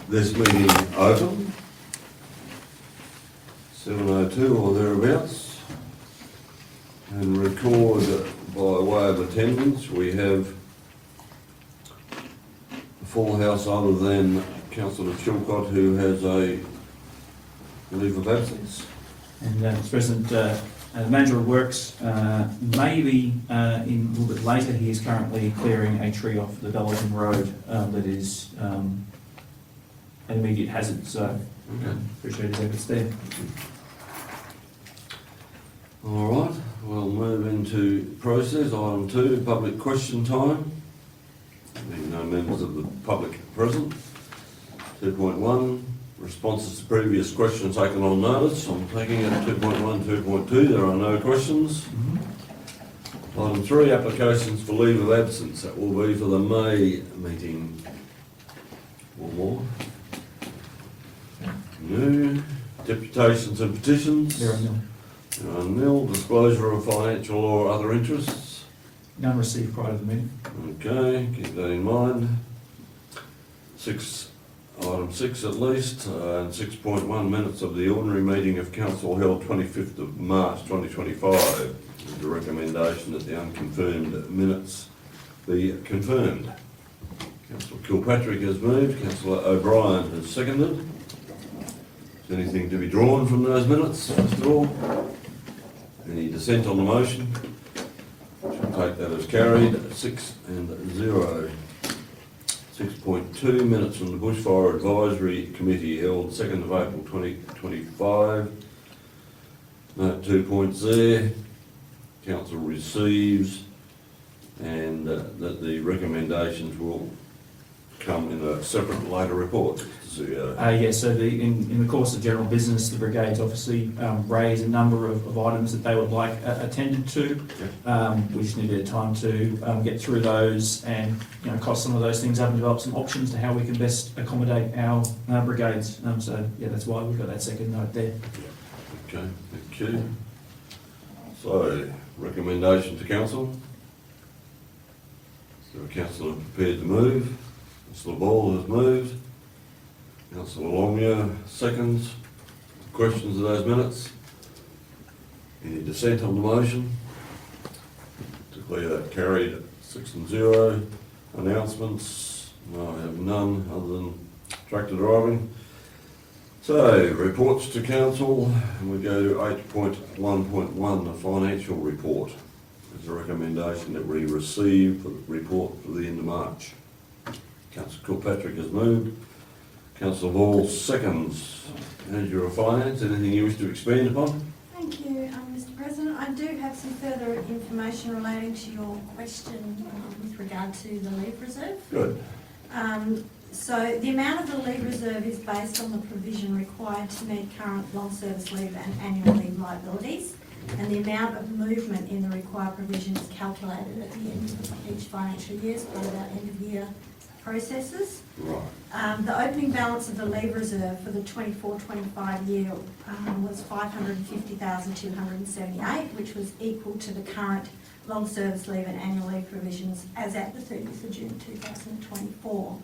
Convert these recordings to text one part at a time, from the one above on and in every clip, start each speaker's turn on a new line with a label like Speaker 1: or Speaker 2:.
Speaker 1: this meeting open. 7:02 or thereabouts. And record by way of attendance, we have a full house other than Councillor Chilcott, who has a leave of absence.
Speaker 2: And Mr. President, the Manager of Works may be in a little bit later. He is currently clearing a tree off the Bellarton Road that is an immediate hazard, so appreciate his efforts there.
Speaker 1: All right, we'll move into process. Item 2, public question time. Being no members of the public present. 2.1, responses to previous questions taken on notice. I'm taking it 2.1, 2.2. There are no questions. Item 3, applications for leave of absence. That will be for the May meeting. One more. No. Deputations and petitions.
Speaker 2: There are none.
Speaker 1: There are nil. Disclosure of financial or other interests.
Speaker 2: None received prior to the meeting.
Speaker 1: Okay, keep that in mind. Item 6 at least, and 6.1 minutes of the ordinary meeting of Council held 25th of March 2025. The recommendation that the unconfirmed minutes be confirmed. Councillor Kilpatrick has moved, Councillor O'Brien has seconded. Is anything to be drawn from those minutes, Mr. Orr? Any dissent on the motion? Shall take that as carried. 6-0. 6.2 minutes from the Bushfire Advisory Committee held 2nd of April 2025. Note 2 points there. Council receives and that the recommendations will come in a separate later report.
Speaker 2: Yes, so in the course of general business, the brigades obviously raise a number of items that they would like attended to. We just need a bit of time to get through those and cost some of those things up and develop some options to how we can best accommodate our brigades. So yeah, that's why we've got that second note there.
Speaker 1: Okay, thank you. So, recommendation to council. Is there a councillor prepared to move? Councillor Ball has moved. Councillor Longyear seconds. Questions of those minutes? Any dissent on the motion? Declare that carried. 6-0. Announcements? No, I have none other than tractor driving. So, reports to council, and we go to 8.1.1, the financial report. There's a recommendation that we receive the report for the end of March. Councillor Kilpatrick has moved. Councillor Ball seconds. Manager of Finance, anything you wish to expand upon?
Speaker 3: Thank you, Mr. President. I do have some further information relating to your question with regard to the leave reserve.
Speaker 1: Good.
Speaker 3: So the amount of the leave reserve is based on the provision required to meet current long service leave and annual leave liabilities, and the amount of movement in the required provision is calculated at the end of each financial year as part of our end of year processes.
Speaker 1: Right.
Speaker 3: The opening balance of the leave reserve for the 24-25 year was $550,278, which was equal to the current long service leave and annual leave provisions as at the 30th of June 2024.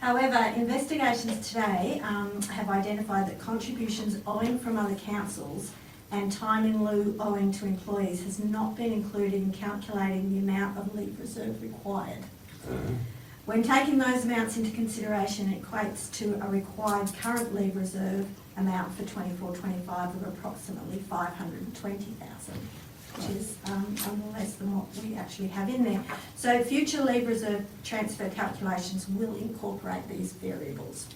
Speaker 3: However, investigations today have identified that contributions owing from other councils and time in lieu owing to employees has not been included in calculating the amount of leave reserve required. When taking those amounts into consideration, it equates to a required current leave reserve amount for 24-25 of approximately $520,000, which is less than what we actually have in there. So future leave reserve transfer calculations will incorporate these variables.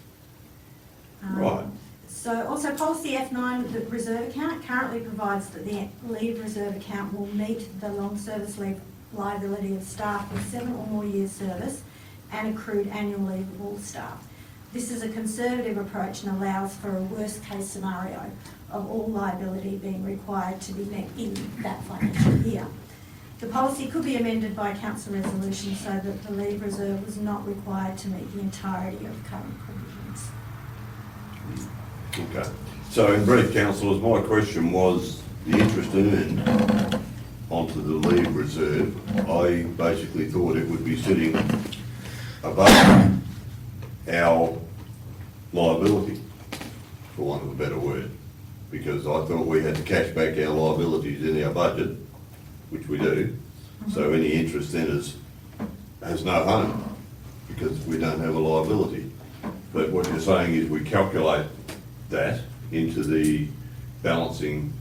Speaker 1: Right.
Speaker 3: So also policy F9, the reserve account, currently provides that the leave reserve account will meet the long service leave liability of staff with 7 or more years service and accrued annual leave of all staff. This is a conservative approach and allows for a worst case scenario of all liability being required to be met in that financial year. The policy could be amended by council resolution so that the leave reserve was not required to meet the entirety of current provisions.
Speaker 1: Okay. So in brief, councillors, my question was the interest earned onto the leave reserve. I basically thought it would be sitting above our liability, for want of a better word, because I thought we had to cash back our liabilities in our budget, which we do, so any interest in us has no home, because we don't have a liability. But what you're saying is we calculate that into the balancing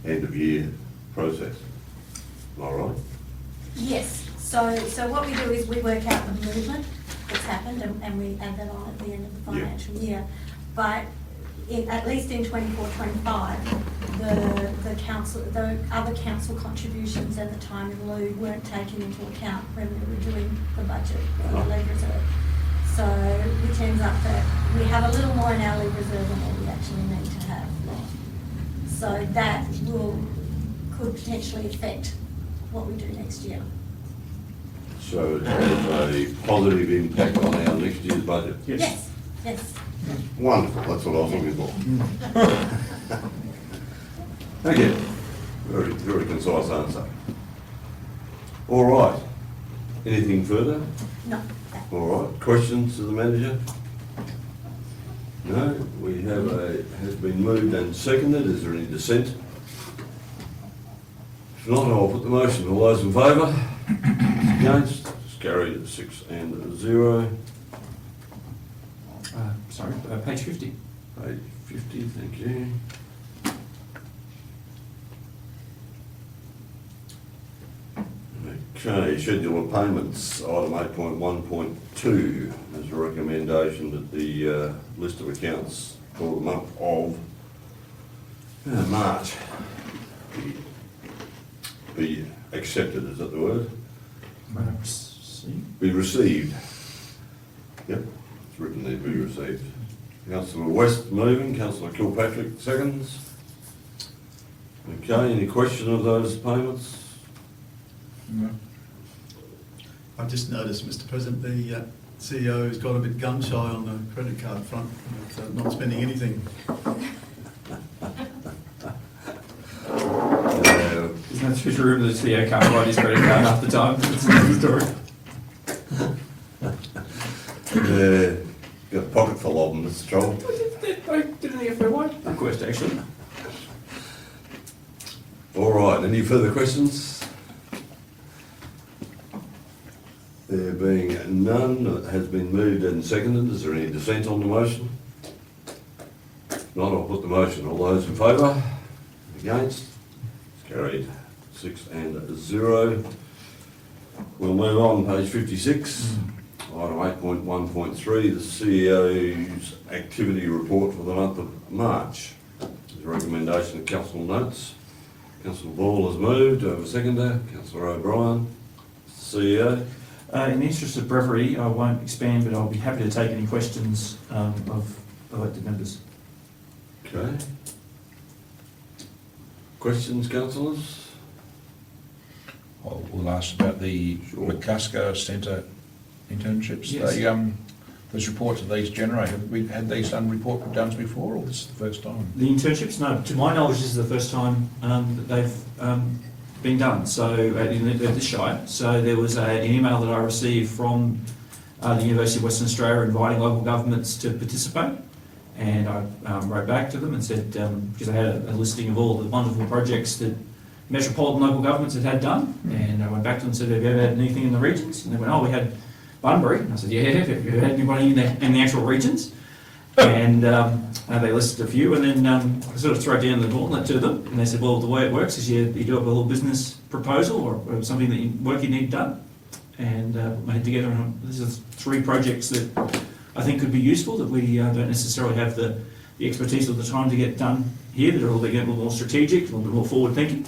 Speaker 1: end of year process. Am I right?
Speaker 3: Yes, so what we do is we work out the movement that's happened and we add that on at the end of the
Speaker 1: Yeah.
Speaker 3: financial year. But at least in 24-25, the other council contributions at the time in lieu weren't taken into account when we were doing the budget or the leave reserve. So which ends up that we have a little more in our leave reserve than what we actually need to have. So that could potentially affect what we do next year.
Speaker 1: So it has a positive impact on our next year's budget.
Speaker 3: Yes, yes.
Speaker 1: Wonderful, that's what I was looking for. Thank you. Very, very concise answer. All right. Anything further?
Speaker 3: No.
Speaker 1: All right. Questions to the manager? No. We have has been moved and seconded. Is there any dissent? If not, I'll put the motion. All those in favour? Against? It's carried at 6-0.
Speaker 2: Sorry, page 50.
Speaker 1: Page 50, thank you. Okay, schedule of payments, item 8.1.2, there's a recommendation that the list of accounts for the month of March be accepted, is that the word? Be received. Yep, it's written there, be received. Councillor West moving, Councillor Kilpatrick seconds. Okay, any question of those payments?
Speaker 4: No. I've just noticed, Mr. President, the CEO's got a bit gun shy on the credit card front, with, not spending anything.
Speaker 2: Isn't that true that the CEO can't write his credit card half the time? That's another story.
Speaker 1: Got a pocket full of them, that's the trouble.
Speaker 2: Didn't he have a white request, actually?
Speaker 1: All right, any further questions? There being none, it has been moved and seconded. Is there any dissent on the motion? If not, I'll put the motion. All those in favour? Against? It's carried 6-0. We'll move on, page 56. Item 8.1.3, the CEO's activity report for the month of March. There's a recommendation of council notes. Councillor Ball has moved. Do I have a seconder? Councillor O'Brien, CEO.
Speaker 2: In the interest of brevity, I won't expand, but I'll be happy to take any questions of elected members.
Speaker 1: Okay. Questions, councillors?
Speaker 5: We'll ask about the
Speaker 1: Sure.
Speaker 5: McCusker Centre internships.
Speaker 2: Yes.
Speaker 5: Those reports that these generate, have we had these done before, or this is the first time?
Speaker 2: The internships, no, to my knowledge, this is the first time that they've been done, so at this Shire. So there was an email that I received from the University of Western Australia inviting local governments to participate, and I wrote back to them and said, because I had a listing of all the wonderful projects that metropolitan local governments had done, and I went back to them and said, have you ever had anything in the regions? And they went, oh, we had Bunbury. And I said, yeah, have you ever had anybody in the actual regions? And they listed a few, and then I sort of threw down the gauntlet to them, and they said, well, the way it works is you do up a little business proposal or something that work you need done, and we had together, and this is 3 projects that I think could be useful, that we don't necessarily have the expertise or the time to get done here, that are a little bit more strategic, a little bit more forward thinking.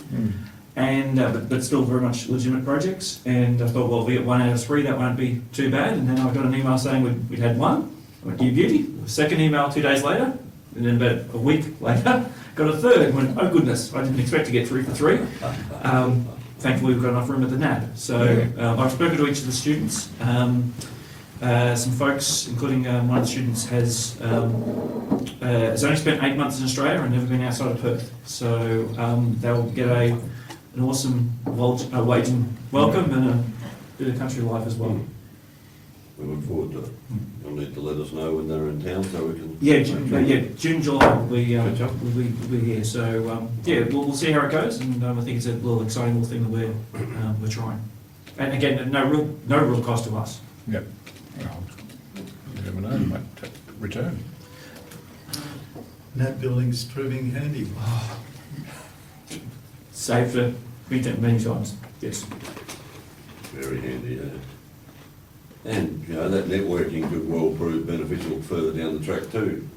Speaker 2: And but still very much legitimate projects. And I thought, well, if we get 1 out of 3, that won't be too bad. And then I got an email saying we'd had 1. I went, dear beauty. Second email 2 days later, and then about a week later, got a third. And went, oh goodness, I didn't expect to get 3 for 3. Thankfully, we've got enough room at the NAB. So I've spoken to each of the students. Some folks, including one of the students, has only spent 8 months in Australia and never been outside of Perth. So they'll get an awesome welcome and a bit of country life as well.
Speaker 1: We look forward to it. You'll need need to let us know when they're in town so we can.
Speaker 2: Yeah, June, July will be,
Speaker 1: Good job.
Speaker 2: we'll be here, so, yeah, we'll see how it goes, and I think it's a little exciting little thing that we're trying. And again, no real cost to us.
Speaker 5: Yep. Well, you never know, you might return.
Speaker 4: That building's proving handy.
Speaker 2: Saved for many times, yes.
Speaker 1: Very handy, yeah. And, you know, that networking could well prove beneficial further down the track too.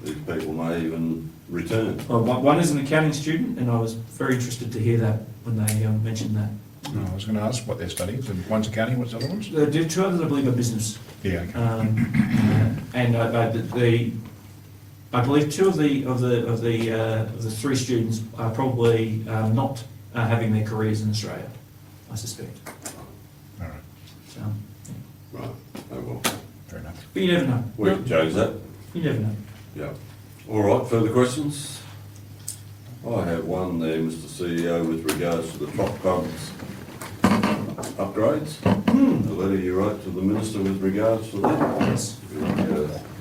Speaker 1: These people may even return.
Speaker 2: Well, one is an accounting student, and I was very interested to hear that when they mentioned that.
Speaker 5: No, I was going to ask what they're studying. So one's accounting, what's the other ones?
Speaker 2: The two others, I believe, are business.
Speaker 5: Yeah, okay.
Speaker 2: And I believe two of the three students are probably not having their careers in Australia, I suspect.
Speaker 5: All right,
Speaker 2: So, yeah.
Speaker 1: Right, oh well.
Speaker 5: fair enough.
Speaker 2: But you never know.
Speaker 1: We can change that.
Speaker 2: You never know.
Speaker 1: Yeah. All right, further questions? I have one there, Mr CEO, with regards to the top pubs upgrades. The letter you wrote to the Minister with regards to that.
Speaker 2: Yes.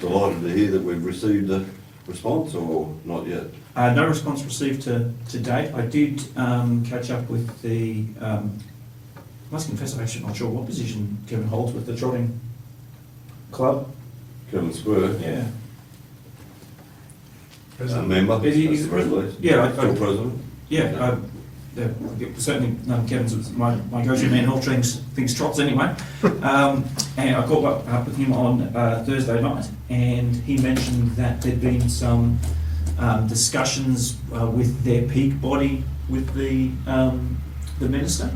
Speaker 1: Delighted to hear that we've received a response, or not yet?
Speaker 2: No response received to date. I did catch up with the, must confess, I'm actually not sure what position Kevin holds with the trotting club.
Speaker 1: Kevin Spur,
Speaker 2: Yeah.
Speaker 1: a member,
Speaker 2: He's
Speaker 1: that's the resolution.
Speaker 2: Yeah,
Speaker 1: Still president?
Speaker 2: Yeah, certainly Kevin's my go-to man who thinks trots anyway. And I caught up with him on Thursday night, and he mentioned that there'd been some discussions with their peak body with the minister,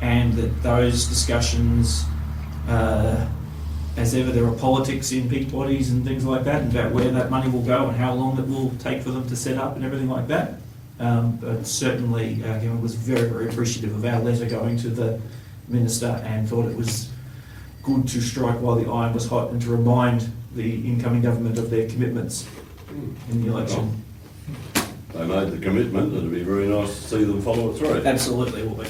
Speaker 2: and that those discussions, as ever, there are politics in peak bodies and things like that, and about where that money will go and how long it will take for them to set up and everything like that. But certainly, Kevin was very, very appreciative of our letter going to the minister, and thought it was good to strike while the iron was hot and to remind the incoming government of their commitments in the election.
Speaker 1: They made the commitment, it'd be very nice to see them follow it through.
Speaker 2: Absolutely will be.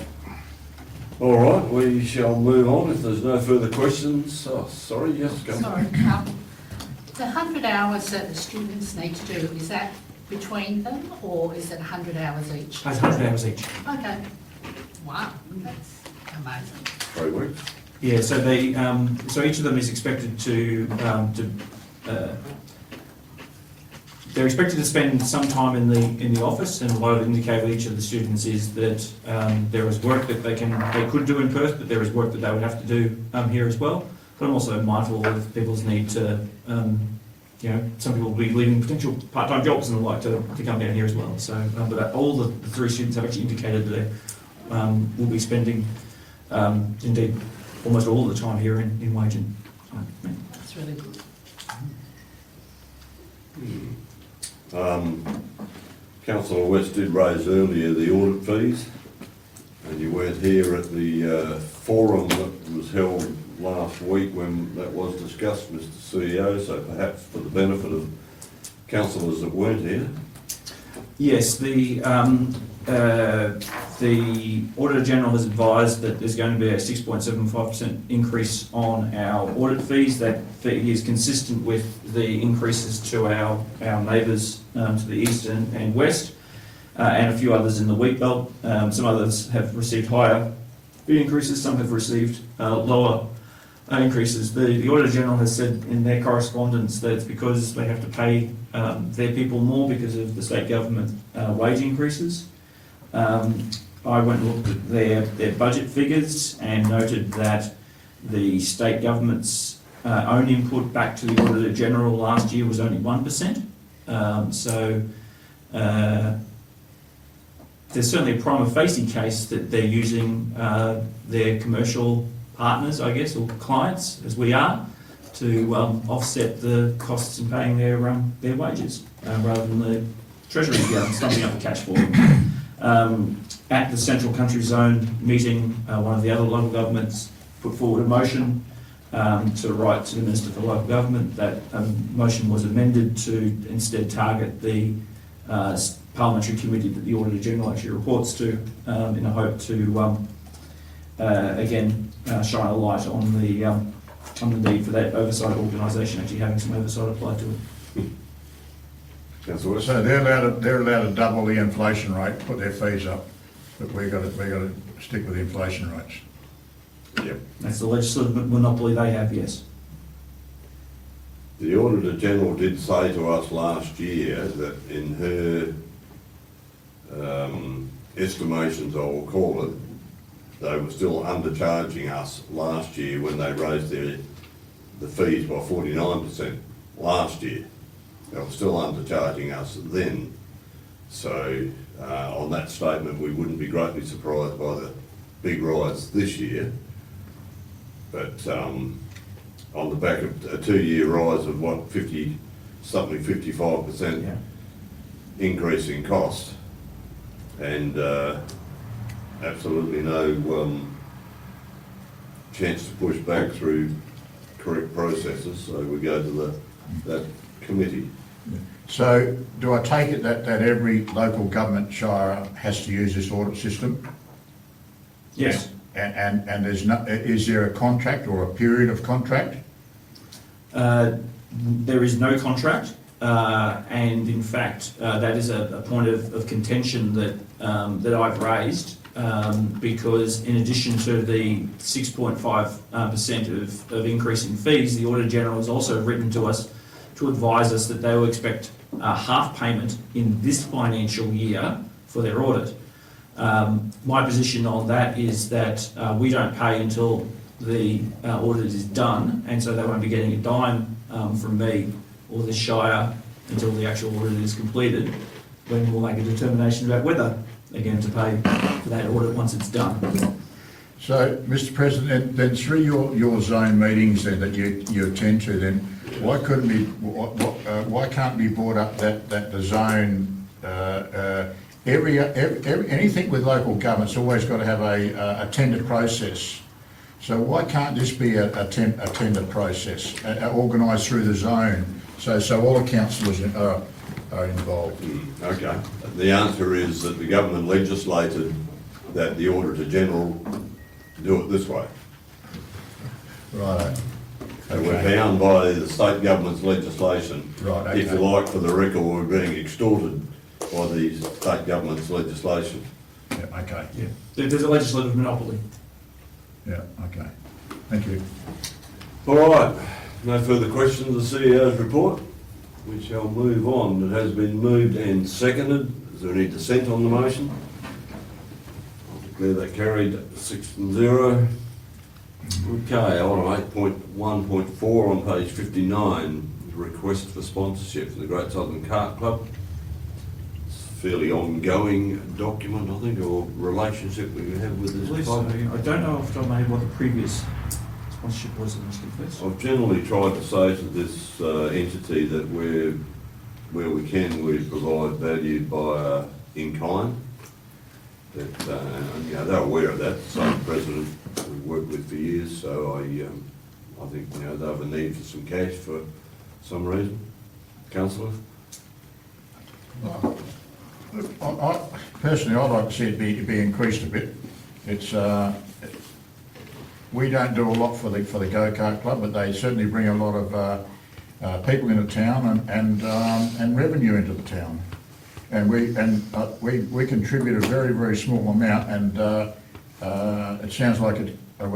Speaker 1: All right, we shall move on if there's no further questions. Oh, sorry, yes, go.
Speaker 6: Sorry, the 100 hours that the students need to do, is that between them, or is it 100 hours each?
Speaker 2: It's 100 hours each.
Speaker 6: Okay. Wow, that's amazing.
Speaker 1: 3 weeks.
Speaker 2: Yeah, so they, so each of them is expected to they're expected to spend some time in the office, and what I've indicated with each of the students is that there is work that they could do in Perth, but there is work that they would have to do here as well. But I'm also mindful of people's need to, you know, some people will be leaving potential part-time jobs and would like to come down here as well. So, but all the three students have actually indicated that they will be spending, indeed, almost all of the time here in Wagen. So, yeah.
Speaker 6: That's really good.
Speaker 1: Councillor West did raise earlier the audit fees, and you weren't here at the forum that was held last week when that was discussed, Mr CEO, so perhaps for the benefit of councillors that weren't here.
Speaker 2: Yes, the Auditor General has advised that there's going to be a 6.75% increase on our audit fees. That fee is consistent with the increases to our neighbours to the east and west, and a few others in the wheat belt. Some others have received higher fee increases, some have received lower increases. The Auditor General has said in their correspondence that it's because they have to pay their people more because of the state government wage increases. I went and looked at their budget figures and noted that the state government's own input back to the Auditor General last year was only 1%. There's certainly a prima facie case that they're using their commercial partners, I guess, or clients, as we are, to offset the costs in paying their wages, rather than the Treasury stumping up the cash for them. At the Central Country Zone meeting, one of the other local governments put forward a motion to write to the Minister for Local Government. That motion was amended to instead target the parliamentary committee that the Auditor General actually reports to, in a hope to again shine a light on on the need for that oversight organisation actually having some oversight applied to it.
Speaker 1: Councillor West?
Speaker 5: So they're allowed to double the inflation rate, put their fees up, but we've got to stick with the inflation rates.
Speaker 1: Yep.
Speaker 2: That's the legislative monopoly they have, yes.
Speaker 1: The Auditor General did say to us last year that in her estimations, I will call it, they were still undercharging us last year when they raised the fees by 49% last year. They were still undercharging us then. So on that statement, we wouldn't be greatly surprised by the big rise this year. But on the back of a 2-year rise of what, 55%
Speaker 2: Yeah.
Speaker 1: increase in cost, and absolutely no chance to push back through correct processes, so we go to that committee.
Speaker 5: So do I take it that every local government shire has to use this audit system?
Speaker 2: Yes.
Speaker 5: And there's no, is there a contract or a period of contract?
Speaker 2: There is no contract, and in fact, that is a point of contention that I've raised, because in addition to the 6.5% of increase in fees, the Auditor General has also written to us to advise us that they will expect half payment in this financial year for their audit. My position on that is that we don't pay until the audit is done, and so they won't be getting a dime from me or the Shire until the actual audit is completed, when we'll make a determination about whether they're going to pay for that audit once it's done.
Speaker 5: So, Mr. President, then through your zone meetings then that you attend to, then why couldn't be why can't be brought up that the zone anything with local government's always got to have a tender process. So why can't this be a tender process organised through the zone, so all the councillors are involved?
Speaker 1: Okay. The answer is that the government legislated that the Auditor General do it this way.
Speaker 5: Right.
Speaker 1: So we're bound by the state government's legislation.
Speaker 5: Right, okay.
Speaker 1: If you like, for the record, we're being extorted by the state government's legislation.
Speaker 5: Yeah, okay.
Speaker 2: Yeah. There's a legislative monopoly.
Speaker 5: Yeah, okay. Thank you.
Speaker 1: All right, no further questions, the CEO's report. We shall move on. It has been moved and seconded. Is there any dissent on the motion? I'll declare that carried 6-0. Okay, item 8.1.4 on page 59, request for sponsorship for the Great Southern Kart Club. It's a fairly ongoing document, I think, or relationship we have with this
Speaker 2: Please,
Speaker 1: club.
Speaker 2: I don't know off the top of my head what the previous sponsorship was in this confess.
Speaker 1: I've generally tried to say to this entity that where we can, we provide value by in kind. That they're aware of that. The same president we've worked with for years, so I think they have a need for some cash for some reason. Councillor?
Speaker 5: Personally, I'd like to see it be increased a bit. It's we don't do a lot for the go-kart club, but they certainly bring a lot of people into town and revenue into the town. And we contribute a very, very small amount, and it sounds like I don't know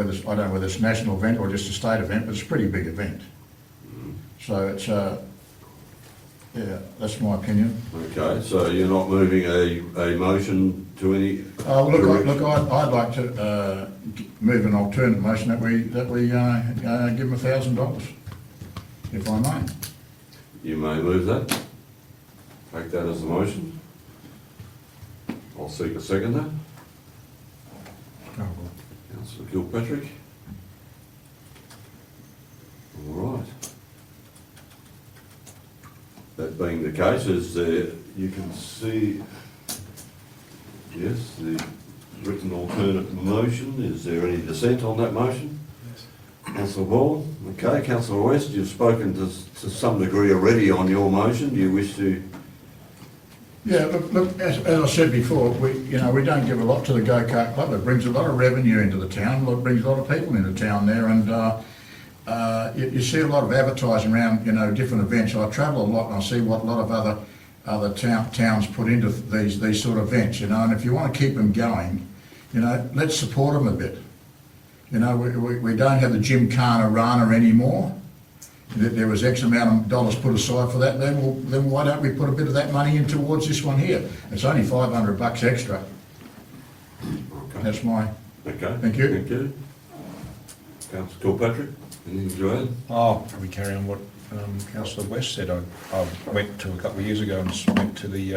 Speaker 5: whether it's a national event or just a state event, but it's a pretty big event. So it's yeah, that's my opinion.
Speaker 1: Okay, so you're not moving a motion to any?
Speaker 5: Look, I'd like to move an alternate motion that we give them $1,000, if I may.
Speaker 1: You may move that. Take that as a motion. I'll seek a seconder. Councillor Kilpatrick. All right. That being the case, you can see, yes, the written alternate motion. Is there any dissent on that motion?
Speaker 4: Yes.
Speaker 1: Councillor Ball. Okay, Councillor West, you've spoken to some degree already on your motion. Do you wish to?
Speaker 5: Yeah, look. As I said before, we don't give a lot to the go-kart club. It brings a lot of revenue into the town. It brings a lot of people into town there, and you see a lot of advertising around, you know, different events. I travel a lot and I see what a lot of other towns put into these sort of events, you know, and if you want to keep them going, you know, let's support them a bit. You know, we don't have the Gymkhana Rana anymore. There was X amount of dollars put aside for that, then why don't we put a bit of that money in towards this one here? It's only $500 extra.
Speaker 1: Okay.
Speaker 5: That's my,
Speaker 1: Okay.
Speaker 5: Thank you.
Speaker 1: Thank you. Councillor Kilpatrick, anything to add?
Speaker 7: I'll probably carry on what Councillor West said. I went to a couple of years ago and went to the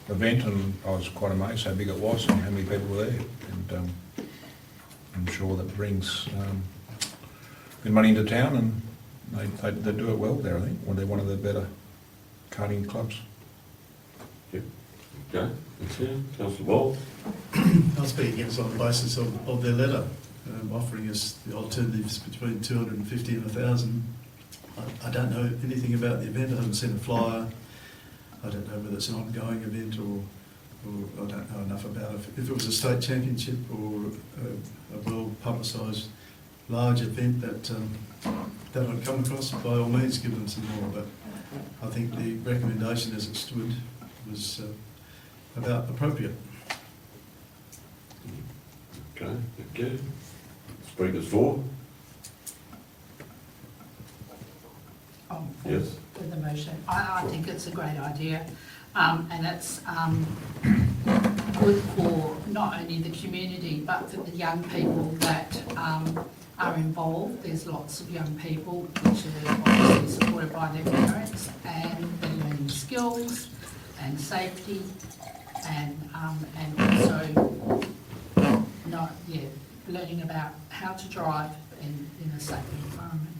Speaker 7: event, and I was quite amazed how big it was and how many people were there. And I'm sure that brings good money into town, and they do it well there, I think. Well, they're one of the better karting clubs.
Speaker 1: Okay, thank you. Councillor Ball?
Speaker 4: I'll speak against on the basis of their letter, offering us the alternatives between 250 and 1,000. I don't know anything about the event. I haven't seen a flyer. I don't know whether it's an ongoing event or I don't know enough about it. If it was a state championship or a well publicised large event that I'd come across, by all means give them some more. But I think the recommendation as it stood was about appropriate.
Speaker 1: Okay, thank you. Speakers for? Yes.
Speaker 6: With the motion. I think it's a great idea, and it's good for not only the community but for the young people that are involved. There's lots of young people which are obviously supported by their parents, and they're learning skills and safety, and also learning about how to drive in a safe environment.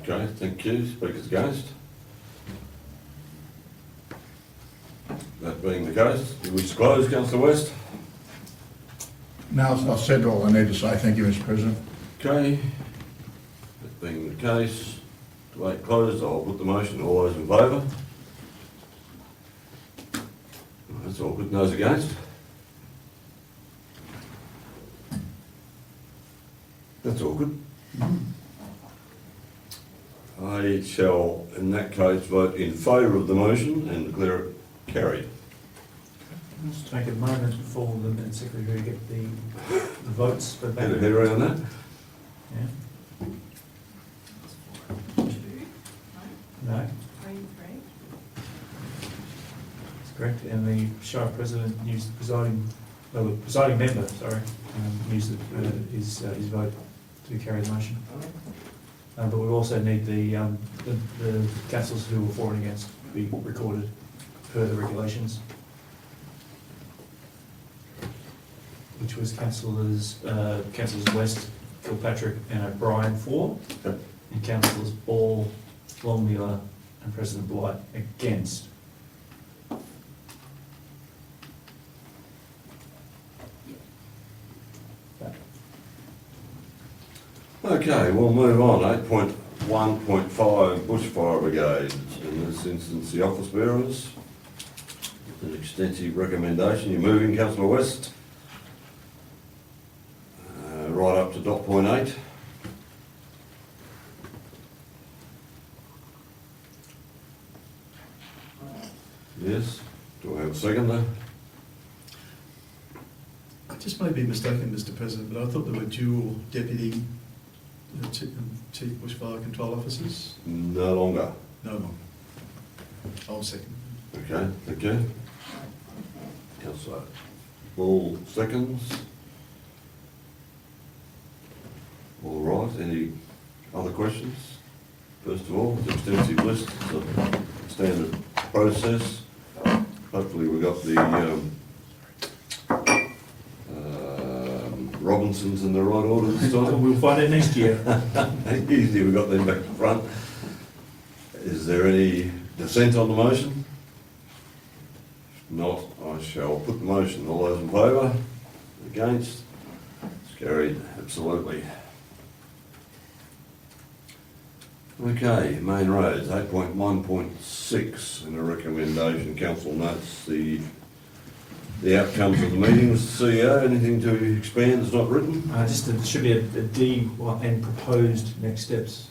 Speaker 1: Okay, thank you. Speakers against? That being the case, do we close, Councillor West?
Speaker 5: no, I've said all I need to say. Thank you, Mr. President.
Speaker 1: Okay, that being the case, debate closed, I'll put the motion. All those in favour? That's all good. Those against? That's all good. I shall, in that case, vote in favour of the motion and declare it carried.
Speaker 2: Just take a moment before the Minute Secretary get the votes for
Speaker 1: Get a
Speaker 2: that.
Speaker 1: head around that?
Speaker 2: Yeah. No, that's correct. And the Shire President used the presiding member, sorry, used his vote to carry the motion. But we also need the councillors who were for and against to be recorded per the regulations, which was councillors West, Kilpatrick and O'Brien for,
Speaker 1: Yep.
Speaker 2: and councillors Ball, Longmuir and President Blight against.
Speaker 1: Okay, we'll move on. 8.1.5 Bushfire Brigade. In this instance, the office bearers. An extensive recommendation. You're moving, Councillor West. Right up to dot point 8. Yes. Do I have a second there?
Speaker 4: I just may be mistaken, Mr. President, but I thought there were dual deputy chief bushfire control officers.
Speaker 1: No longer.
Speaker 4: No more. I'll second.
Speaker 1: Okay, thank you. Councillor Ball seconds. All right, any other questions? First of all, the extensive list, it's a standard process. Hopefully we got the Robinsons in the right order this time.
Speaker 2: We'll find out next year.
Speaker 1: Usually we got them back to front. Is there any dissent on the motion? If not, I shall put the motion. All those in favour? Against? It's carried, absolutely. Okay, main roads, 8.1.6, and a recommendation, council notes the the outcomes of the meeting, Mr CEO. Anything to expand that's not written?
Speaker 2: Just there should be a D and proposed next steps.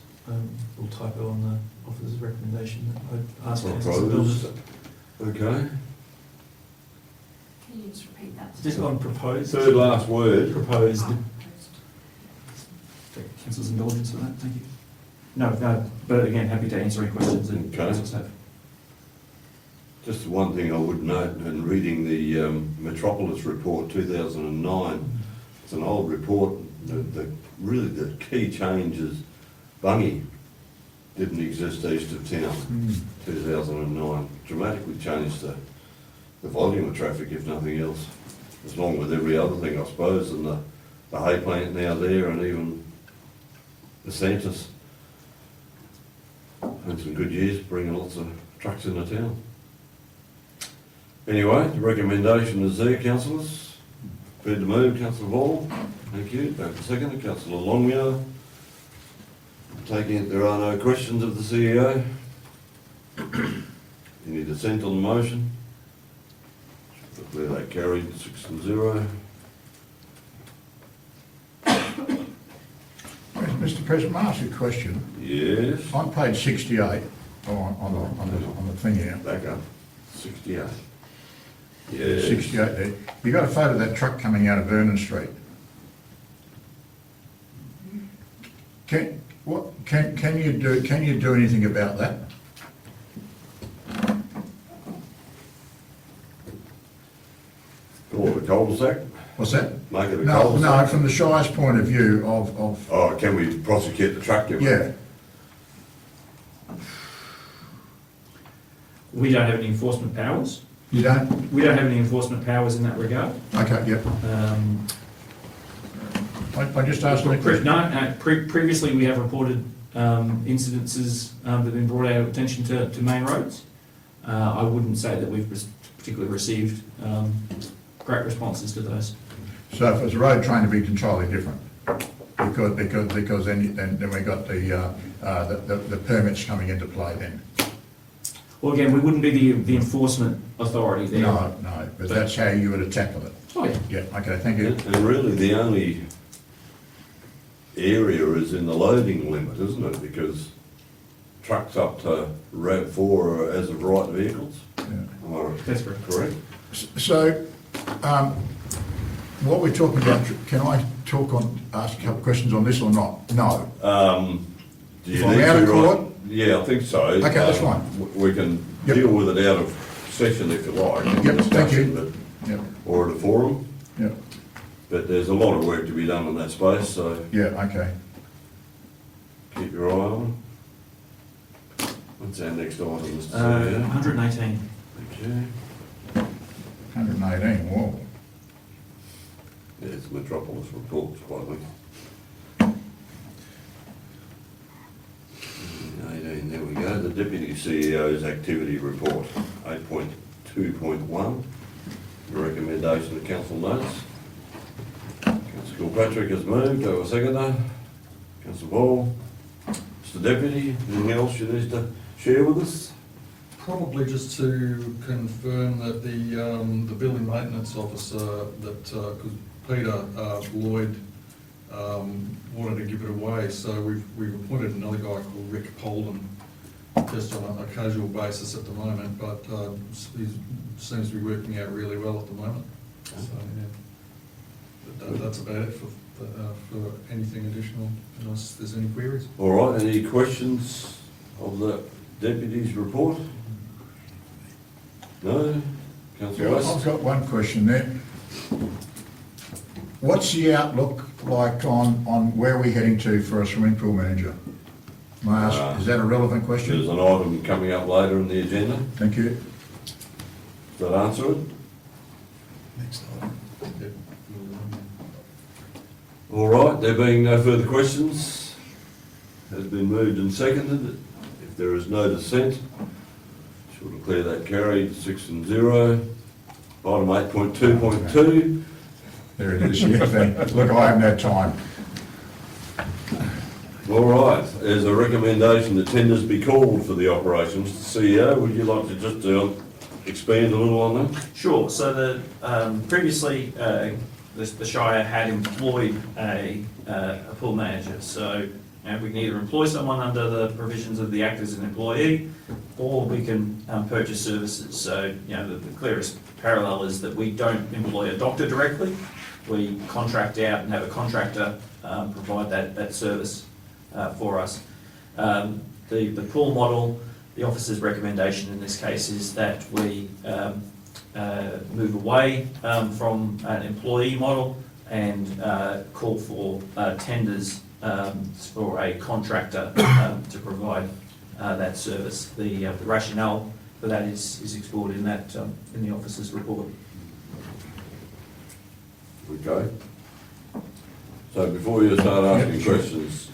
Speaker 2: We'll typo on the officer's recommendation that I'd ask councillors to build
Speaker 1: Proposed.
Speaker 2: it.
Speaker 1: Okay.
Speaker 3: Can you just repeat that?
Speaker 2: Just on proposed.
Speaker 1: Third last word.
Speaker 2: Proposed.
Speaker 3: Oh,
Speaker 2: Take councillors' indulgence for that, thank you. No, but again, happy to answer any questions that
Speaker 1: Okay.
Speaker 2: councillors have.
Speaker 1: Just one thing I would note in reading the Metropolis Report 2009, it's an old report, really the key change is Bungy didn't exist east of town, 2009. Dramatically changed the volume of traffic, if nothing else, along with every other thing, I suppose, and the hay plant now there, and even the Santas. Had some good years, bringing lots of trucks into town. Anyway, the recommendation is there, councillors. Prepared to move, councillor Ball. Thank you. Back to second, councillor Longmuir. Taking it there are no questions of the CEO. Any dissent on the motion? Declare that carried, 6-0.
Speaker 5: Mr. President, may I ask you a question?
Speaker 1: Yes.
Speaker 5: On page 68, on the thing here,
Speaker 1: Back up. 68. Yes.
Speaker 5: 68 there, you got a photo of that truck coming out of Vernon Street. Can you do anything about that?
Speaker 1: Call it a cul-de-sac?
Speaker 5: What's that?
Speaker 1: Make it a
Speaker 5: No,
Speaker 1: cul-de-sac?
Speaker 5: from the Shire's point of view of
Speaker 1: Oh, can we prosecute the truck?
Speaker 5: yeah,
Speaker 2: We don't have any enforcement powers.
Speaker 5: you don't?
Speaker 2: We don't have any enforcement powers in that regard.
Speaker 5: Okay, yep. I just asked that question.
Speaker 2: Previously, we have reported incidences that have been brought our attention to main roads. I wouldn't say that we've particularly received great responses to those.
Speaker 5: So if it's a road train to be entirely different, because then we got the permits coming into play then.
Speaker 2: Well, again, we wouldn't be the enforcement authority there.
Speaker 5: No, but that's how you would have tackled it.
Speaker 2: Oh, yeah.
Speaker 5: Yeah, okay, thank you.
Speaker 1: And really, the only area is in the loading limit, isn't it? Because trucks up to RAV4 are as of right vehicles.
Speaker 5: Yeah.
Speaker 1: Am I
Speaker 2: That's correct.
Speaker 1: correct?
Speaker 5: So, what we're talking about, can I ask a couple of questions on this or not? No.
Speaker 1: Do you
Speaker 5: If I'm
Speaker 1: need
Speaker 5: out
Speaker 1: to,
Speaker 5: of
Speaker 1: right?
Speaker 5: court?
Speaker 1: Yeah, I think so.
Speaker 5: Okay, that's fine.
Speaker 1: We can
Speaker 5: Yep.
Speaker 1: deal with it out of session if you like. in
Speaker 5: Yep, thank you.
Speaker 1: discussion,
Speaker 5: Yep,
Speaker 1: Or at a forum,
Speaker 5: yep,
Speaker 1: but there's a lot of work to be done in that space, so
Speaker 5: yeah, okay.
Speaker 1: keep your eye on it. What's our next item, Mr.
Speaker 2: Uh,
Speaker 1: CEO?
Speaker 2: 118.
Speaker 1: Thank you.
Speaker 5: 118, whoa.
Speaker 1: Yeah, it's Metropolis report, it's quite lengthy. 18, there we go, the Deputy CEO's activity report, 8.2.1. The recommendation the council notes. Councillor Kilpatrick has moved, do I have a seconder? Councillor Ball. Mr Deputy, anything else you need to share with us?
Speaker 8: Probably just to confirm that the building maintenance officer that, because Peter Lloyd wanted to give it away, so we've appointed another guy called Rick Polden, just on a casual basis at the moment, but he seems to be working out really well at the moment. So, yeah. But that's about it for anything additional, unless there's any queries.
Speaker 1: All right, any questions of the Deputy's report? No? Councillor
Speaker 5: Yeah,
Speaker 1: West?
Speaker 5: I've got one question there. What's the outlook like on where we're heading to for a swimming pool manager? May I ask, is that a relevant
Speaker 1: There's
Speaker 5: question?
Speaker 1: an item coming up later in the agenda.
Speaker 5: Thank you.
Speaker 1: Does that answer it?
Speaker 4: Next item.
Speaker 8: Yeah.
Speaker 1: All right, there being no further questions, has been moved and seconded. If there is no dissent, shall declare that carried, 6-0. Item 8.2.2.
Speaker 5: There it is, yeah, look, I haven't had time.
Speaker 1: All right, there's a recommendation that tenders be called for the operations. CEO, would you like to just expand a little on that?
Speaker 2: Sure, so previously, the Shire had employed a pool manager, so we can either employ someone under the provisions of the Act as an employee, or we can purchase services. So, the clearest parallel is that we don't employ a doctor directly, we contract out and have a contractor provide that service for us. The pool model, the officer's recommendation in this case is that we move away from an employee model and call for tenders for a contractor to provide that service. The rationale for that is explored in that in the officer's report.
Speaker 1: Okay. So before you start asking questions,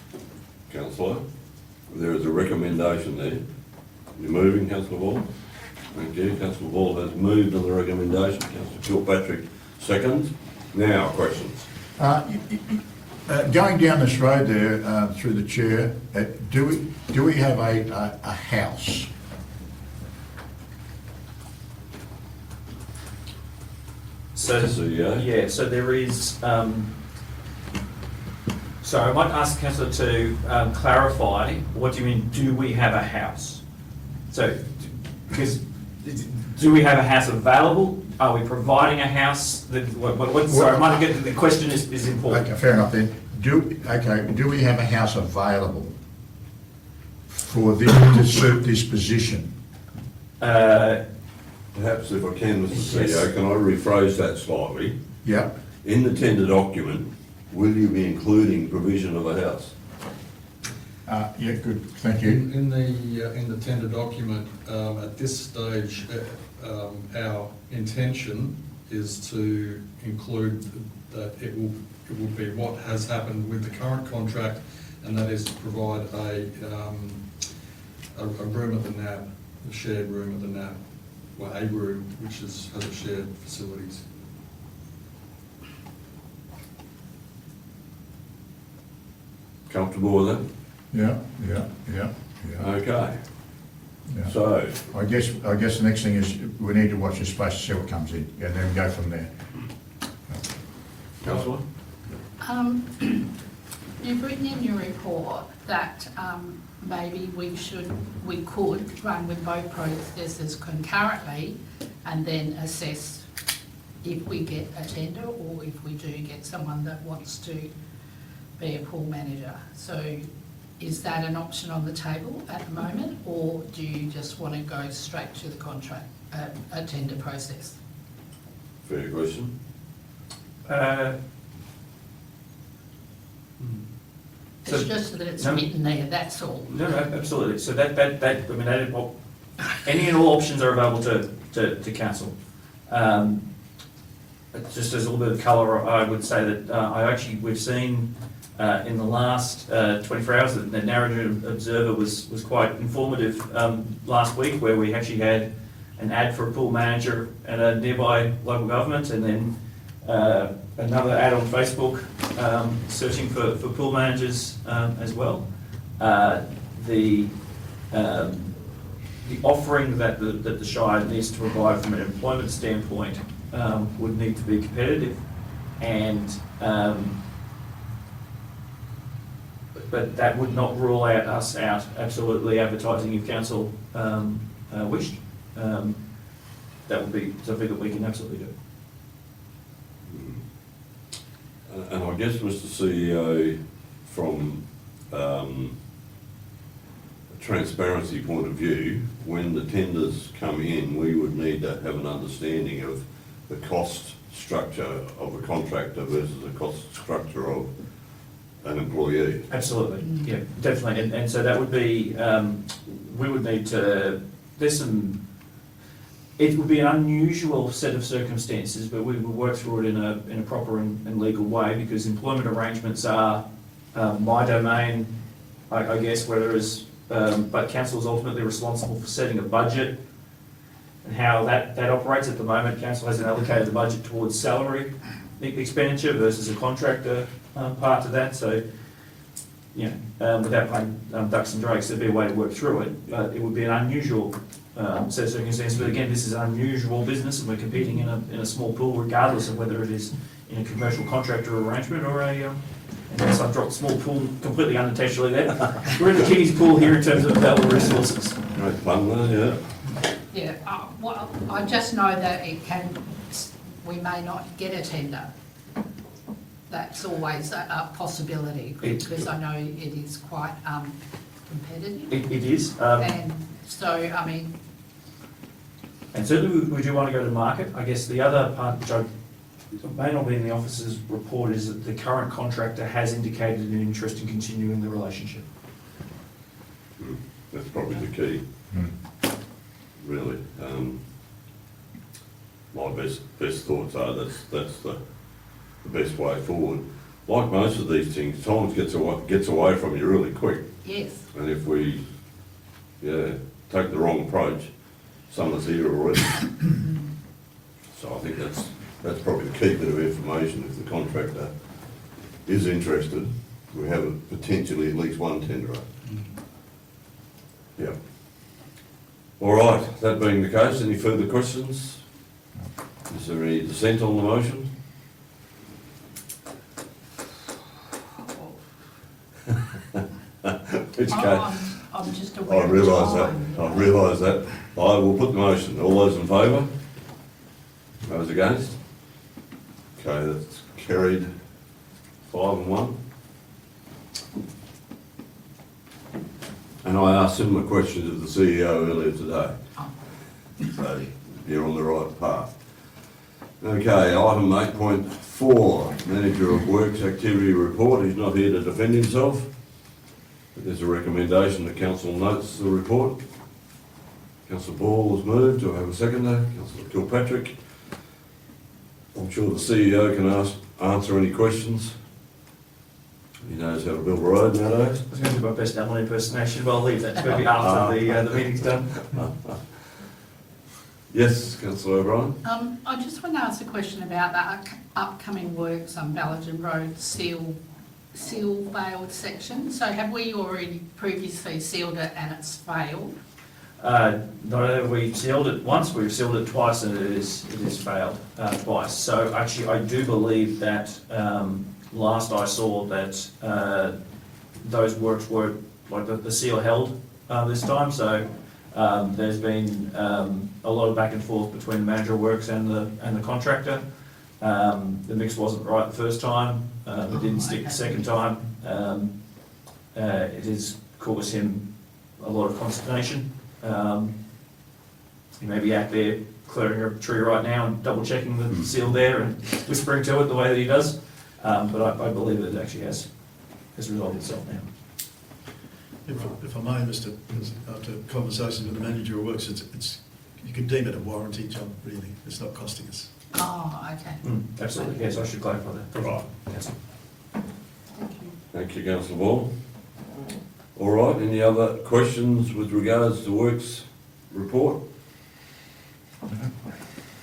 Speaker 1: councillor, there is a recommendation there. You're moving, councillor Ball? Thank you. Councillor Ball has moved on the recommendation. Councillor Kilpatrick seconds. Now, questions.
Speaker 5: Going down this road there, through the chair, do we have a house?
Speaker 2: So,
Speaker 1: CEO.
Speaker 2: so there is, so I might ask councillor to clarify, what do you mean, do we have a house? So, because, do we have a house available? Are we providing a house? Sorry, I might get, the question is important.
Speaker 5: Okay, fair enough then. Do we have a house available for this, to suit this position?
Speaker 1: Perhaps if I can, Mr. CEO,
Speaker 2: Yes.
Speaker 1: can I rephrase that slightly?
Speaker 5: Yep.
Speaker 1: In the tender document, will you be including provision of a house?
Speaker 5: Yeah, good, thank you.
Speaker 8: In the tender document, at this stage, our intention is to include that it will be what has happened with the current contract, and that is to provide a room at the NAB, a shared room at the NAB, or a room which has a shared facilities.
Speaker 1: Comfortable with that?
Speaker 5: Yeah.
Speaker 1: Okay.
Speaker 5: Yeah.
Speaker 1: So,
Speaker 5: I guess the next thing is we need to watch this space to see what comes in, and then go from there.
Speaker 1: councillor?
Speaker 6: You've written in your report that maybe we could run with both processes concurrently and then assess if we get a tender or if we do get someone that wants to be a pool manager. So is that an option on the table at the moment, or do you just want to go straight to the contract, a tender process?
Speaker 1: Fair question.
Speaker 6: It's just that it's
Speaker 2: No.
Speaker 6: written there, that's all.
Speaker 2: No, absolutely. So any and all options are available to council. Just as a little bit of colour, I would say that we've seen in the last 24 hours, the Narrabeen Observer was quite informative last week, where we actually had an ad for a pool manager at a nearby local government, and then another ad on Facebook searching for pool managers as well. The offering that the Shire needs to provide from an employment standpoint would need to be competitive, and but that would not rule us out absolutely advertising if council wished. That would be something that we can absolutely do.
Speaker 1: And I guess, Mr. CEO, from a transparency point of view, when the tenders come in, we would need to have an understanding of the cost structure of a contractor versus the cost structure of an employee.
Speaker 2: Absolutely, yeah, definitely, and so that would be, we would need to, it would be an unusual set of circumstances, but we would work through it in a proper and legal way, because employment arrangements are my domain, I guess, but council is ultimately responsible for setting a budget and how that operates. At the moment, council hasn't allocated the budget towards salary expenditure versus a contractor part to that, so without playing ducks and drakes, there'd be a way to work through it, but it would be an unusual set of circumstances. But again, this is an unusual business, and we're competing in a small pool, regardless of whether it is in a commercial contractor arrangement or a, unless I've dropped small pool completely unintentionally there. We're in the kiddies pool here in terms of available resources.
Speaker 1: Great fun there, yeah.
Speaker 6: Yeah, well, I just know that we may not get a tender. That's always a possibility, because I know it is quite competitive.
Speaker 2: It is.
Speaker 6: And so, I mean,
Speaker 2: And certainly we do want to go to market. I guess the other part, which may not be in the officer's report, is that the current contractor has indicated an interest in continuing the relationship.
Speaker 1: That's probably the key, really. My best thoughts are that's the best way forward. Like most of these things, time gets away from you really quick.
Speaker 6: yes,
Speaker 1: And if we, take the wrong approach, summer's here already. So I think that's probably the key bit of information. If the contractor is interested, we have potentially at least one tenderer. Yeah. All right, that being the case, any further questions? Is there any dissent on the motion? Which case?
Speaker 6: I'm just aware
Speaker 1: I
Speaker 6: of
Speaker 1: realise
Speaker 6: time.
Speaker 1: that, I realise that. I will put the motion. All those in favour? Those against? Okay, that's carried 5-1. And I asked similar questions of the CEO earlier today. So you're on the right path. Okay, item 8.4, Manager of Works Activity Report. He's not here to defend himself. But there's a recommendation that council notes the report. Councillor Ball has moved. Do I have a seconder? Councillor Kilpatrick. I'm sure the CEO can answer any questions. He knows how to build a road nowadays.
Speaker 2: I was going to do my best Alan impersonation, but I'll leave that to maybe after the meeting's done.
Speaker 1: Yes, Councillor O'Brien?
Speaker 6: I just want to ask a question about the upcoming works on Ballaghan Road seal failed section. So have we already previously sealed it and it's failed?
Speaker 2: Not only have we sealed it once, we've sealed it twice, and it is failed twice. So actually, I do believe that last I saw that those works were, like the seal held this time. So there's been a lot of back and forth between the manager of works and the contractor. The mix wasn't right the first time. It didn't stick the second time. It has caused him a lot of consternation. He may be out there clearing a tree right now and double checking the seal there and whispering to it the way that he does. But I believe that it actually has resolved itself now.
Speaker 4: If I may, Mr. After conversations with the manager of works, it's you could deem it a warranty job, really. It's not costing us.
Speaker 6: Oh, okay.
Speaker 2: Absolutely, yes, I should clarify that.
Speaker 1: Right.
Speaker 2: Yes.
Speaker 6: Thank you.
Speaker 1: Thank you, Councillor Ball. All right, any other questions with regards to works report?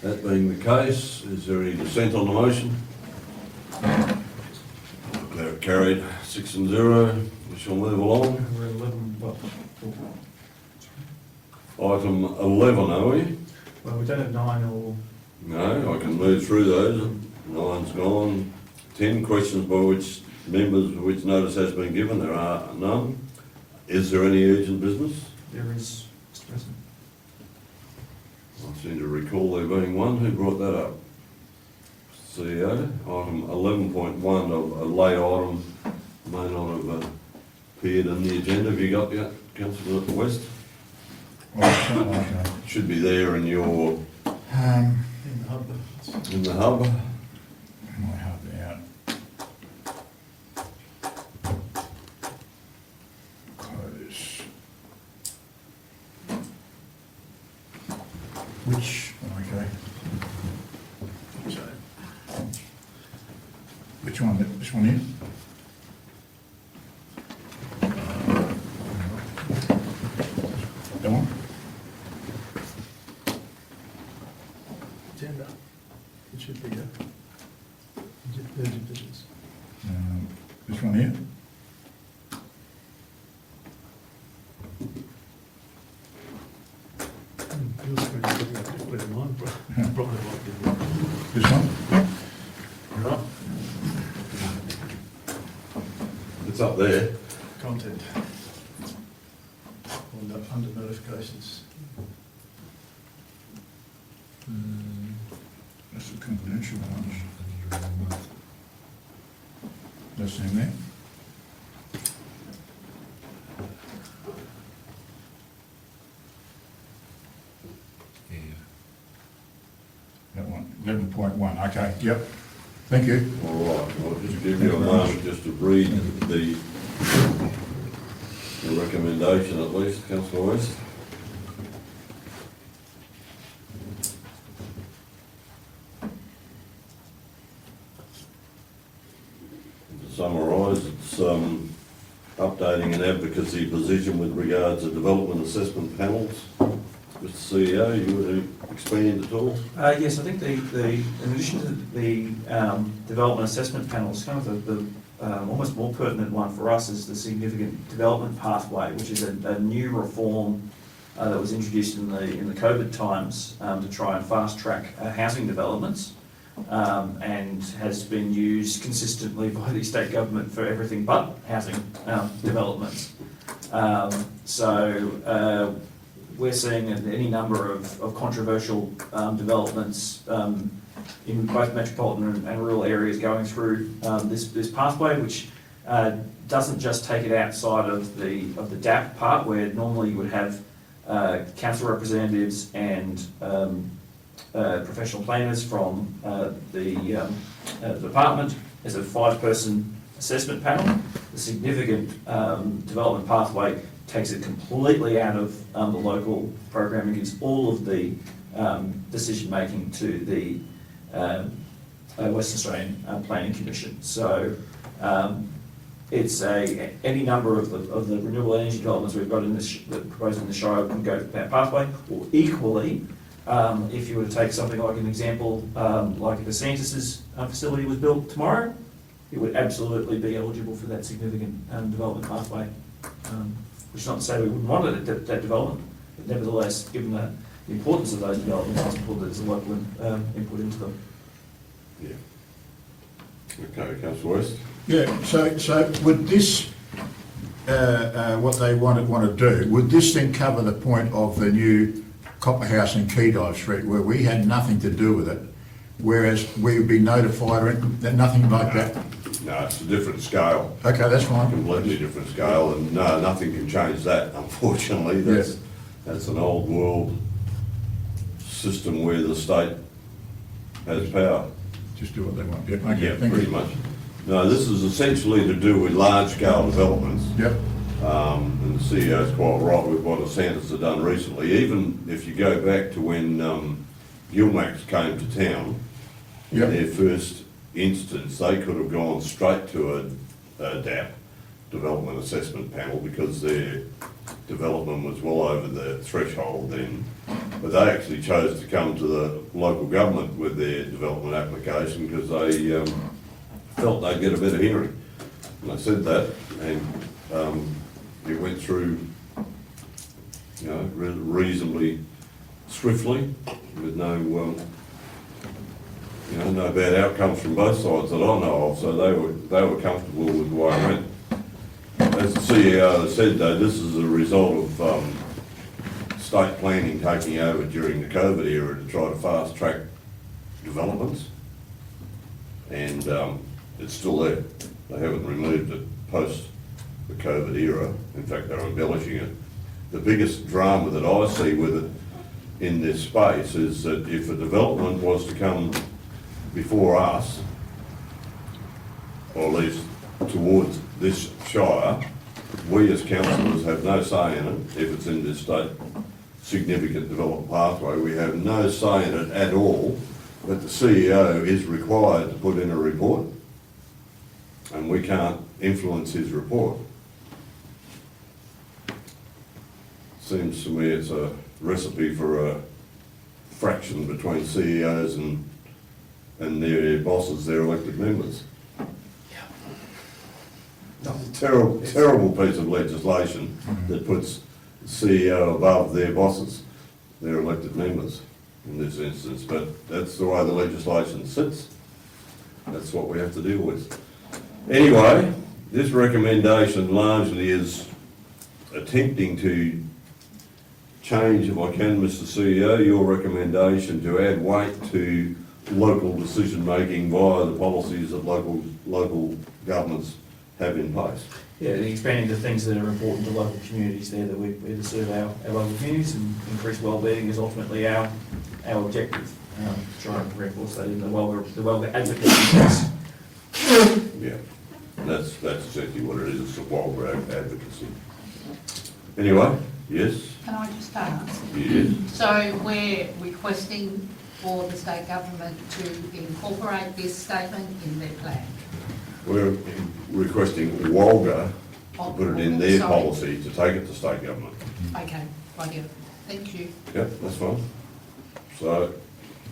Speaker 1: That being the case, is there any dissent on the motion? Declare it carried 6-0. We shall move along.
Speaker 2: We're 11,
Speaker 1: Item 11, are we?
Speaker 2: well, we don't have 9 or...
Speaker 1: No, I can move through those. 9's gone. 10 questions by which members of which notice has been given. There are none. Is there any urgent business?
Speaker 2: There is, Mr. President.
Speaker 1: I seem to recall there being one. Who brought that up? CEO. Item 11.1 of a late item may not have appeared in the agenda. Have you got that, Councillor West?
Speaker 5: Well, something like that.
Speaker 1: Should be there in your,
Speaker 4: In the hub.
Speaker 1: in the hub.
Speaker 5: My hub out. Close. Which, okay,
Speaker 4: So,
Speaker 5: which one, this one here? That one?
Speaker 4: agenda. It should be urgent business.
Speaker 5: This one here?
Speaker 4: Your screen's looking a bit differently than mine, probably might be.
Speaker 5: This one?
Speaker 1: Right. It's up there.
Speaker 4: Content. Under notifications.
Speaker 5: That's the confidential ones. That's in there. That one, 11.1, okay, yep. Thank you.
Speaker 1: All right, I'll just give you a moment just to read the recommendation at least, councillor West. To summarise, it's updating an advocacy position with regards to development assessment panels. Mr. CEO, you want to expand at all?
Speaker 2: Yes, I think in addition to the development assessment panels, kind of the almost more pertinent one for us is the significant development pathway, which is a new reform that was introduced in the COVID times to try and fast track housing developments, and has been used consistently by the state government for everything but housing developments. We're seeing any number of controversial developments in both metropolitan and rural areas going through this pathway, which doesn't just take it outside of the DAP part, where normally you would have council representatives and professional planners from the department as a 5-person assessment panel. The significant development pathway takes it completely out of the local program and gives all of the decision-making to the Western Australian Planning Commission. So it's any number of the renewable energy developments we've got in this proposed in the Shire can go that pathway, or equally, if you were to take something like an example, like if the Santis' facility was built tomorrow, it would absolutely be eligible for that significant development pathway. Which is not to say we wouldn't want it at that development, but nevertheless, given the importance of those developments, it's important that there's a local input into them.
Speaker 1: Yeah. Okay, councillor West.
Speaker 5: Yeah, so would this, what they want to do, would this then cover the point of the new Copper House in Keydive Street, where we had nothing to do with it, whereas we would be notified or that nothing like that?
Speaker 1: No, it's a different scale.
Speaker 5: Okay, that's fine.
Speaker 1: Completely different scale, and no, nothing can change that, unfortunately. That's an old world system where the state has power.
Speaker 5: Just do what they want. Yep, okay,
Speaker 1: Yeah,
Speaker 5: thank
Speaker 1: pretty
Speaker 5: you.
Speaker 1: much. No, this is essentially to do with large scale developments.
Speaker 5: Yep,
Speaker 1: And the CEO's quite right with what DeSantis have done recently. Even if you go back to when Gilmax came to town, in
Speaker 5: Yep.
Speaker 1: their first instance, they could have gone straight to a DAP, Development Assessment Panel, because their development was well over the threshold then. But they actually chose to come to the local government with their development application because they felt they'd get a better hearing. And they said that, and it went through, reasonably swiftly with no bad outcomes from both sides that I know of, so they were comfortable with the way it went. As the CEO said though, this is a result of state planning taking over during the COVID era to try to fast track developments, and it's still there. They haven't removed it post the COVID era. In fact, they're embellishing it. The biggest drama that I see with it in this space is that if a development was to come before us, or at least towards this Shire, we as councillors have no say in it. If it's in this state significant development pathway, we have no say in it at all, but the CEO is required to put in a report, and we can't influence his report. Seems to me it's a recipe for a fraction between CEOs and their bosses, their elected members. Terrible piece of legislation that puts the CEO above their bosses. their elected members in this instance, but that's the way the legislation sits. That's what we have to deal with. Anyway, this recommendation largely is attempting to change, if I can, Mr. CEO, your recommendation to add weight to local decision-making via the policies that local governments have in place.
Speaker 2: Yeah, and expanding the things that are important to local communities there, that we to serve our local communities and increase wellbeing is ultimately our objective. Trying to reinforce that in the welfare advocacy piece.
Speaker 1: Yeah, that's exactly what it is, it's a welfare advocacy. Anyway, yes,
Speaker 6: Can I just ask?
Speaker 1: yes,
Speaker 6: So we're requesting for the state government to incorporate this statement in their plan?
Speaker 1: we're requesting Walga to put it in their
Speaker 6: Sorry.
Speaker 1: policy to take it to state government.
Speaker 6: Okay, right here. Thank you.
Speaker 1: Yep, that's fine. So,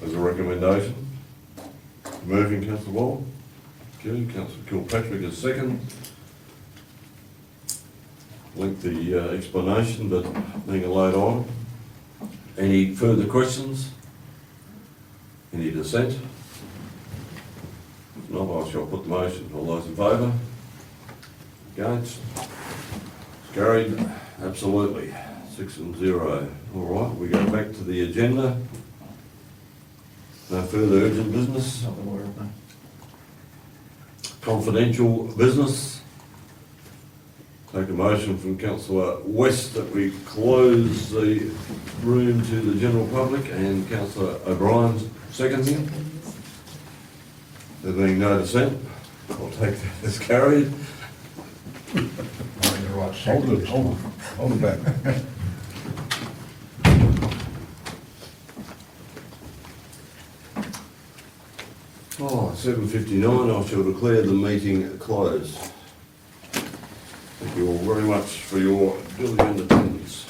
Speaker 1: as a recommendation, moving Councillor Wall, okay, Councillor Kilpatrick is second. Lengthy explanation, but being a late item. Any further questions? Any dissent? If not, I shall put the motion. All those in favour? Against? It's carried, absolutely, 6-0. All right, we go back to the agenda. No further urgent business,
Speaker 2: Not that I'm aware of, no.
Speaker 1: confidential business. Take a motion from Councillor West that we close the room to the general public, and Councillor O'Brien seconding. There being no dissent, I'll take that as carried.
Speaker 7: Hold it back.
Speaker 1: Oh, 7:59, I shall declare the meeting closed. Thank you all very much for your diligent attendance.